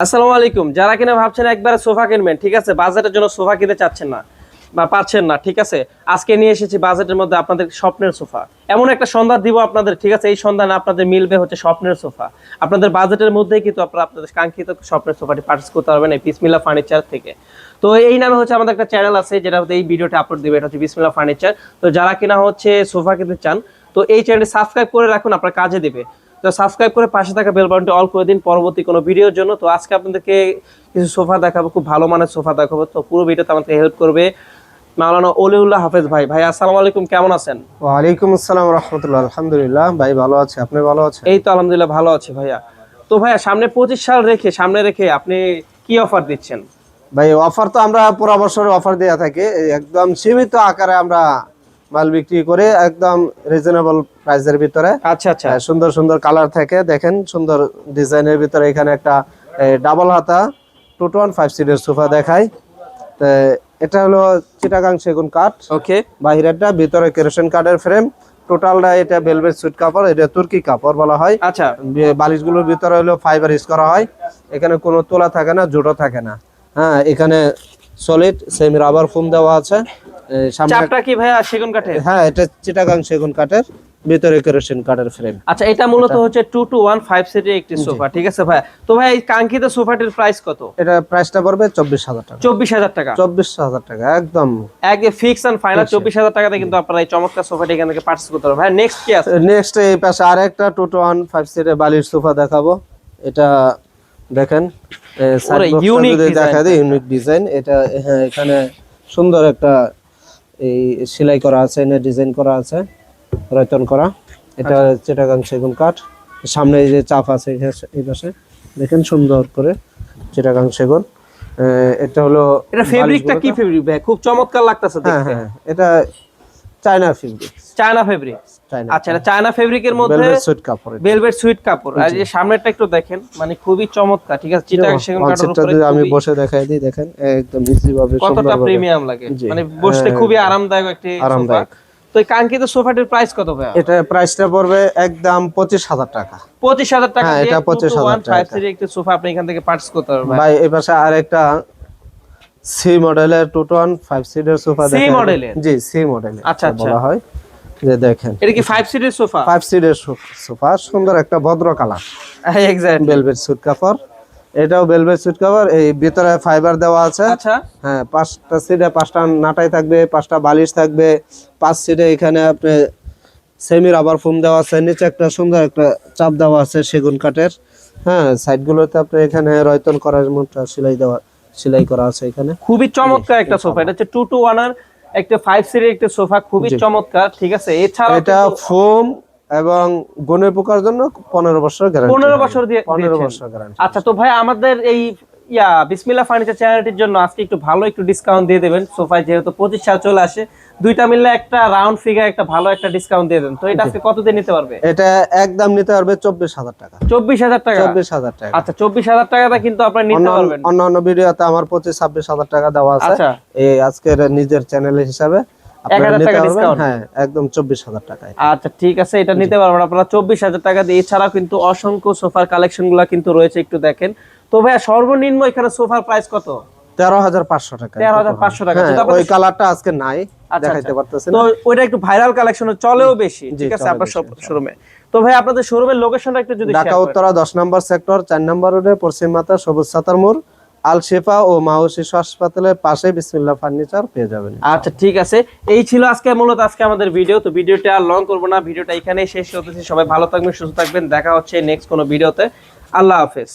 আসসালামু আলাইকুম। যারা কিনা ভাবছেন একবারে সোফা কিনবেন, ঠিক আছে, বাজেটের জন্য সোফা কিনতে চাচ্ছেন না বা পাচ্ছেন না, ঠিক আছে, আজকে নিয়ে এসেছি বাজেটের মধ্যে আপনাদের স্বপ্নের সোফা। এমন একটা সন্ধান দিব আপনাদের, ঠিক আছে, এই সন্ধানে আপনাদের মিলবে হচ্ছে স্বপ্নের সোফা। আপনাদের বাজেটের মধ্যেই কিন্তু আপনারা আপনাদের কাঙ্ক্ষিত স্বপ্নের সোফাটি পারচেজ করতে পারবেন এই বিসমিল্লাহ ফার্নিচার থেকে। তো এই নামে হচ্ছে আমাদের একটা চ্যানেল আছে যেটা এই ভিডিওটা আপলোড দিবে, এটা হচ্ছে বিসমিল্লাহ ফার্নিচার। তো যারা কিনা হচ্ছে সোফা কিনতে চান, তো এই চ্যানেলটি সাবস্ক্রাইব করে রাখুন, আপনার কাজে দিবে। তো সাবস্ক্রাইব করে পাশে থাকা বেল বাটনটি অল করে দিন পরবর্তী কোনো ভিডিওর জন্য। তো আজকে আপনাদেরকে কিছু সোফা দেখাবো, খুব ভালো মানের সোফা দেখাবো। তো পুরো ভিডিওতে আমাকে হেল্প করবে মাওলানা অলিউল্লাহ হাফেজ ভাই। ভাই আসসালামু আলাইকুম, কেমন আছেন? ওয়ালাইকুম আসসালাম রাহমাতুল্লাহ। আলহামদুলিল্লাহ ভাই ভালো আছে, আপনি ভালো আছেন? এই তো আলহামদুলিল্লাহ ভালো আছি ভাইয়া। তো ভাইয়া সামনে 25 সাল সামনে রেখে আপনি কি অফার দিচ্ছেন? ভাই অফার তো আমরা পুরো বছর অফার দেয়া থাকি, একদম সীমিত আকারে আমরা মাল বিক্রি করে একদম রিজনেবল প্রাইসের ভিতরে। আচ্ছা আচ্ছা, সুন্দর সুন্দর কালার থাকে, দেখেন সুন্দর ডিজাইনের ভিতরে। এখানে একটা ডাবল হাতা 215 সিটের সোফা দেখাই। তো এটা হলো চিটাগাং সেগুন কাঠ, ওকে। বাহিরেরটা, ভিতরে কেরোসিন কাঠের ফ্রেম। টোটালটা এটা ভেলভেট সুইট কাপড়, এটা তুর্কি কাপড় বলা হয়। আচ্ছা, বালিশগুলোর ভিতরে হলো ফাইবার ইউজ করা হয়। এখানে কোনো তোলা থাকে না, জুটো থাকে না। হ্যাঁ, এখানে সলিড সেমি রাবার ফোম দেওয়া আছে। চাপটা কি ভাইয়া সেগুন কাঠের? হ্যাঁ, এটা চিটাগাং সেগুন কাঠের, ভিতরে কেরোসিন কাঠের ফ্রেম। আচ্ছা, এটা মূলত হচ্ছে 2215 সিটের একটি সোফা, ঠিক আছে ভাই। তো ভাই এই কাঙ্ক্ষিত সোফাটির প্রাইস কত? এটা প্রাইসটা পড়বে 24,000 টাকা। 24,000 টাকা? 24,000 টাকা একদম ফিক্স এন্ড ফাইনাল 24,000 টাকাতে কিন্তু আপনারা এই চমৎকার সোফাটি এখান থেকে পারচেজ করতে পারবেন। ভাই নেক্সট কি আছে? নেক্সট এই পাশে আরেকটা 215 সিটের বালিশ সোফা দেখাবো। এটা দেখেন, ইউনিক দেখা যায় ইউনিক ডিজাইন। এটা হ্যাঁ, এখানে সুন্দর একটা এই সেলাই করা আছে, এনে ডিজাইন করা আছে, রয়তন করা। এটা চিটাগাং সেগুন কাঠ। সামনে এই যে চাপ আছে এই পাশে, দেখেন সুন্দর করে চিটাগাং সেগুন। এটা হলো, এটা ফেব্রিকটা কি ফেব্রিক ভাই? খুব চমৎকার লাগতেছে দেখতে। হ্যাঁ হ্যাঁ, এটা China fabric. China fabric? China. আচ্ছা, এটা চায়না ফেব্রিকের মধ্যে ভেলভেট সুইট কাপড়, ভেলভেট সুইট কাপড়। আর এই সামনেরটা একটু দেখেন, মানে খুবই চমৎকার, ঠিক আছে। চিটাগাং সেগুন কাঠের উপরে আমি বসে দেখাই দিই, দেখেন একদম ইজি ভাবে কতটা প্রিমিয়াম লাগে, মানে বসতে খুবই আরামদায়ক একটি সোফা। তো এই কাঙ্ক্ষিত সোফাটির প্রাইস কত ভাই? এটা প্রাইসটা পড়বে একদম 25,000 টাকা। 25,000 টাকা? হ্যাঁ, এটা 25,000 টাকা। 5 সিটের একটি সোফা আপনি এখান থেকে পারচেজ করতে পারবেন। ভাই এই পাশে আরেকটা সি মডেলের 215 সিটের সোফা দেখেন। সি মডেলের? জি, সি মডেলের। আচ্ছা আচ্ছা, বলা হয় যে দেখেন এটা কি 5 সিটের সোফা? 5 সিটের সোফা, সুন্দর একটা ভদ্র কালার, এক্স্যাক্টলি ভেলভেট সুইট কাপড়। এটাও ভেলভেট সুইট কাপড়, এই ভিতরে ফাইবার দেওয়া আছে। আচ্ছা, হ্যাঁ, 5টা সিটে 5টা নাটাই থাকবে, 5টা বালিশ থাকবে। 5 সিটে এখানে আপনি সেমি রাবার ফোম দেওয়া আছে, নিচে একটা সুন্দর একটা চাপ দেওয়া আছে সেগুন কাঠের। হ্যাঁ, সাইডগুলোতে আপনি এখানে রয়তন করার মতো সেলাই করা আছে এখানে। খুবই চমৎকার একটা সোফা। এটা হচ্ছে 2 to 1 এর একটা 5 সিটের একটা সোফা, খুবই চমৎকার, ঠিক আছে। এছাড়া এটা ফোম এবং গুণের পোকার জন্য 15 বছর গ্যারান্টি। 15 বছর দিয়ে 15 বছর গ্যারান্টি। আচ্ছা, তো ভাই আমাদের এই বিসমিল্লাহ ফার্নিচার চ্যানেলটির জন্য আজকে একটু ভালো একটু ডিসকাউন্ট দিয়ে দেবেন। সোফায় যেহেতু 25 সাল চলে আসে, দুইটা মিললে একটা রাউন্ড ফিগার একটা ভালো একটা ডিসকাউন্ট দিয়ে দেন। তো এটা আজকে কত দিয়ে নিতে পারবে? এটা একদম নিতে পারবে 24,000 টাকা। 24,000 টাকা? 24,000 টাকা। আচ্ছা, 24,000 টাকাটা কিন্তু আপনারা নিতে পারবেন। অন্যান্য ভিডিওতে আমার 25-26,000 টাকা দেওয়া আছে। আচ্ছা, এই আজকের নিজের চ্যানেল হিসাবে 1,000 টাকা ডিসকাউন্ট? হ্যাঁ, একদম 24,000 টাকায়। আচ্ছা ঠিক আছে, এটা নিতে পারবেন আপনারা 24,000 টাকা দিয়ে। এছাড়াও কিন্তু অসংখ্য সোফার কালেকশন গুলা কিন্তু রয়েছে, একটু দেখেন। তো ভাইয়া সর্বনিম্ন এখানে সোফার প্রাইস কত? 13,500 টাকা। 13,500 টাকা। ওই কালারটা আজকে নাই, দেখাইতে পারতেছি না। তো ওইটা একটু ভাইরাল কালেকশন, চলেও বেশি, ঠিক আছে, আপনার শোরুমে। তো ভাই আপনাদের শোরুমের লোকেশনটা একটু যদি ঢাকা উত্তরা 10 নম্বর সেক্টর 4 নম্বর রোডে পশ্চিম মাথা সবুজ ছাতার মোড়, আল শেফা ও মাও শিশু হাসপাতালের পাশে বিসমিল্লাহ ফার্নিচার পেয়ে যাবেন। আচ্ছা ঠিক আছে, এই ছিল আজকে মূলত আমাদের ভিডিও। তো ভিডিওটা আর লং করব না, ভিডিওটা এখানেই শেষ করতেছি। সবাই ভালো থাকবেন, সুস্থ থাকবেন, দেখা হচ্ছে নেক্সট কোনো ভিডিওতে। আল্লাহ হাফেজ।